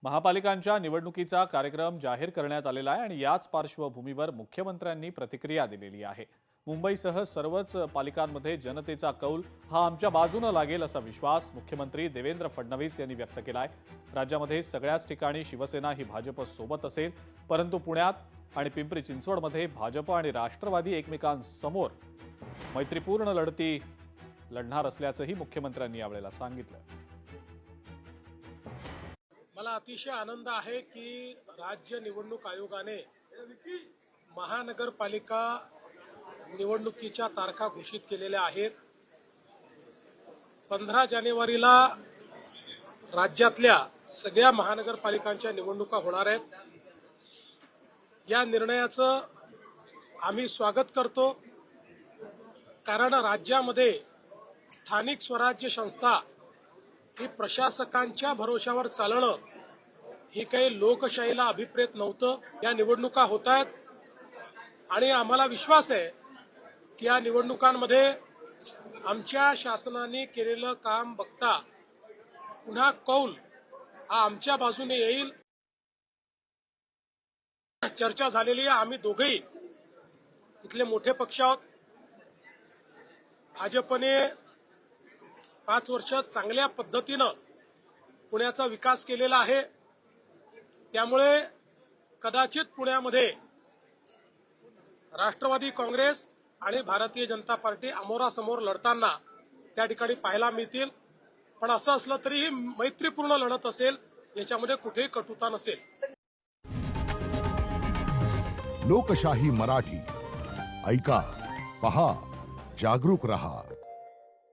महापालिकांच्या निवडणुकीचा कार्यक्रम जाहीर करण्यात आलेला आहे आणि याच पार्श्वभूमीवर मुख्यमंत्र्यांनी प्रतिक्रिया दिलेली आहे। मुंबईसह सर्वच पालिकांमध्ये जनतेचा कौल हा आमच्या बाजूने लागेल असा विश्वास मुख्यमंत्री देवेंद्र फडणवीस यांनी व्यक्त केला आहे। राज्यामध्ये सगळ्याच ठिकाणी शिवसेना ही भाजप सोबत असेल, परंतु पुण्यात आणि पिंपरी चिंचवडमध्ये भाजप आणि राष्ट्रवादी एकमेकांसमोर मैत्रीपूर्ण लढती लढणार असल्याचंही मुख्यमंत्र्यांनी यावेळेला सांगितलं। मला अतिशय आनंद आहे की राज्य निवडणूक आयोगाने महानगरपालिका निवडणुकीच्या तारखा घोषित केलेल्या आहेत। 15 जानेवारीला राज्यातल्या सगळ्या महानगरपालिकांच्या निवडणुका होणार आहेत। या निर्णयाचं आम्ही स्वागत करतो, कारण राज्यामध्ये स्थानिक स्वराज्य संस्था ही प्रशासकांच्या भरोशावर चालणं ही काही लोकशाहीला अभिप्रेत नव्हतं। या निवडणुका होत आहेत आणि आम्हाला विश्वास आहे की या निवडणुकांमध्ये आमच्या शासनाने केलेलं काम बघता पुन्हा कौल हा आमच्या बाजूने येईल। चर्चा झालेली आहे। आम्ही दोघेही इथले मोठे पक्ष आहोत। भाजपने 5 वर्ष चांगल्या पद्धतीनं पुण्याचा विकास केलेला आहे, त्यामुळे कदाचित पुण्यामध्ये राष्ट्रवादी काँग्रेस आणि भारतीय जनता पार्टी अमोरासमोर लढताना त्या ठिकाणी पाहायला मिळतील। पण असं असलं तरीही मैत्रीपूर्ण लढत असेल, याच्यामध्ये कुठेही कटुता नसेल। लोकशाही मराठी ऐका, पहा, जागरूक रहा।